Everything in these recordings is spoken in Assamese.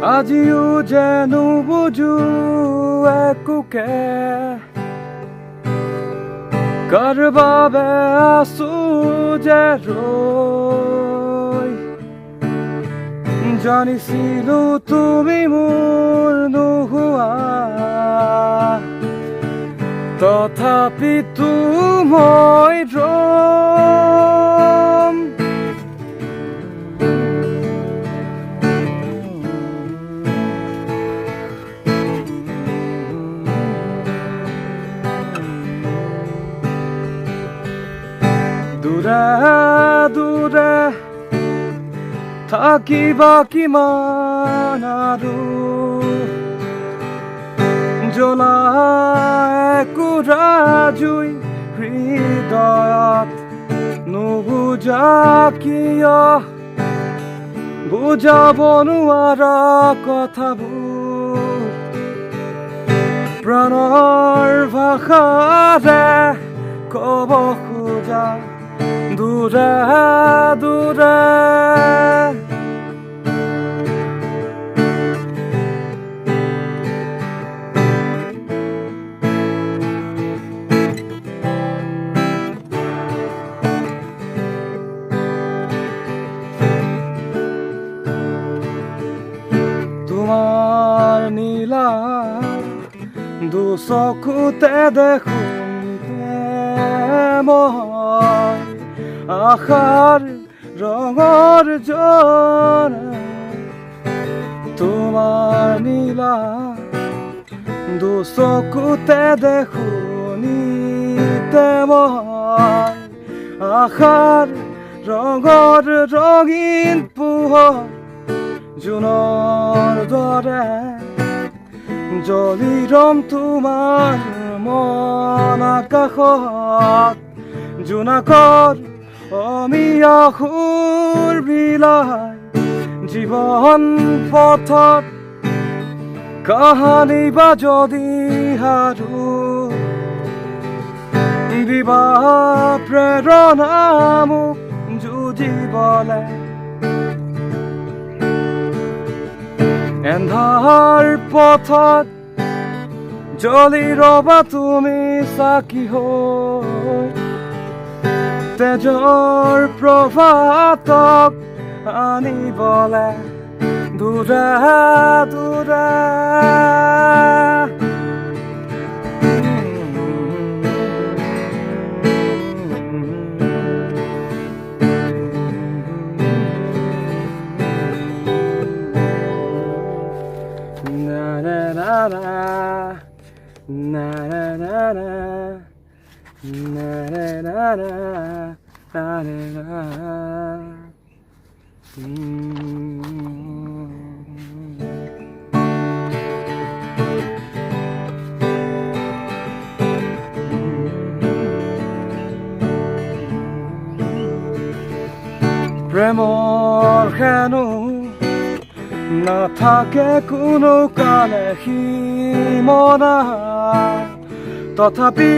আজিও যেন বুজো একোকে কাৰ বাবে আছো যে ৰৈ জানিছিলো তুমি মোৰ নোহোৱা তথাপিতো মই ৰম দূৰে দূৰে থাকিবা কিমান আৰু জ্বলাই একোৰা জুই হৃদয়ত নুবুজা কিয় বুজাব নোৱাৰা কথাবোৰ প্ৰাণৰ ভাষাৰে ক'ব খোজা দূৰে দূৰে তোমাৰ নীলা দুচকুতে দেখোঁতে মই আশাৰ ৰঙৰ জোৰা তোমাৰ নীলা দুচকুতে দেখোঁতে মই আশাৰ ৰঙৰ ৰঙীন পোহৰ জোনৰ দৰে জ্বলি ৰম তোমাৰ মন আকাশত জোনাকৰ অমিয়া সুৰ বিলাই জীৱন পথত কাহানি বা যদি হাৰো দিবা প্ৰেৰণা মোক যুঁজিবলে এন্ধাৰ পথত জ্বলি ৰবা তুমি চাকি হৈ তেজৰ প্ৰভাতক আনিবলে দূৰে দূৰে na na na na na na na na na na প্ৰেমৰ হেনো নাথাকে কোনো কালে সীমনা তথাপি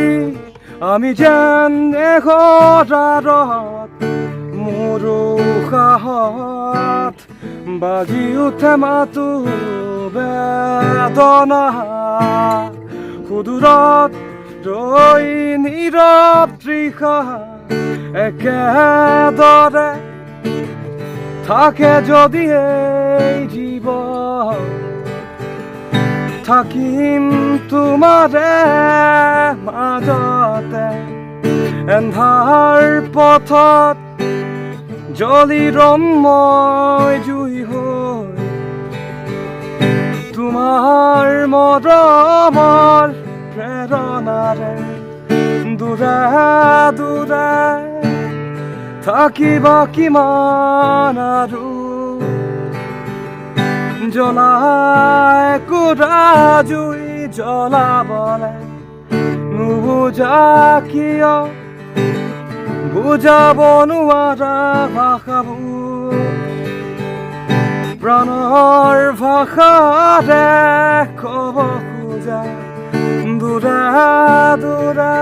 আমি যেন এঘৰাৰত মোৰো সাহত বাজি উঠে মাতো বেদনা সুদূৰত ৰৈ নীৰৱ তৃষা একেদৰে থাকে যদি এই জীৱন থাকিম তোমাৰে মাজতে এন্ধাৰ পথত জ্বলি ৰম মই জুই হৈ তোমাৰ মৰমৰ প্ৰেৰণাৰে দূৰে দূৰে থাকিবা কিমান আৰু জ্বলাই একোৰা জুই জ্বলাবলে নুবুজা কিয় বুজাব নোৱাৰা ভাষাবোৰ প্ৰাণৰ ভাষাৰে ক'ব খোজা দূৰে দূৰে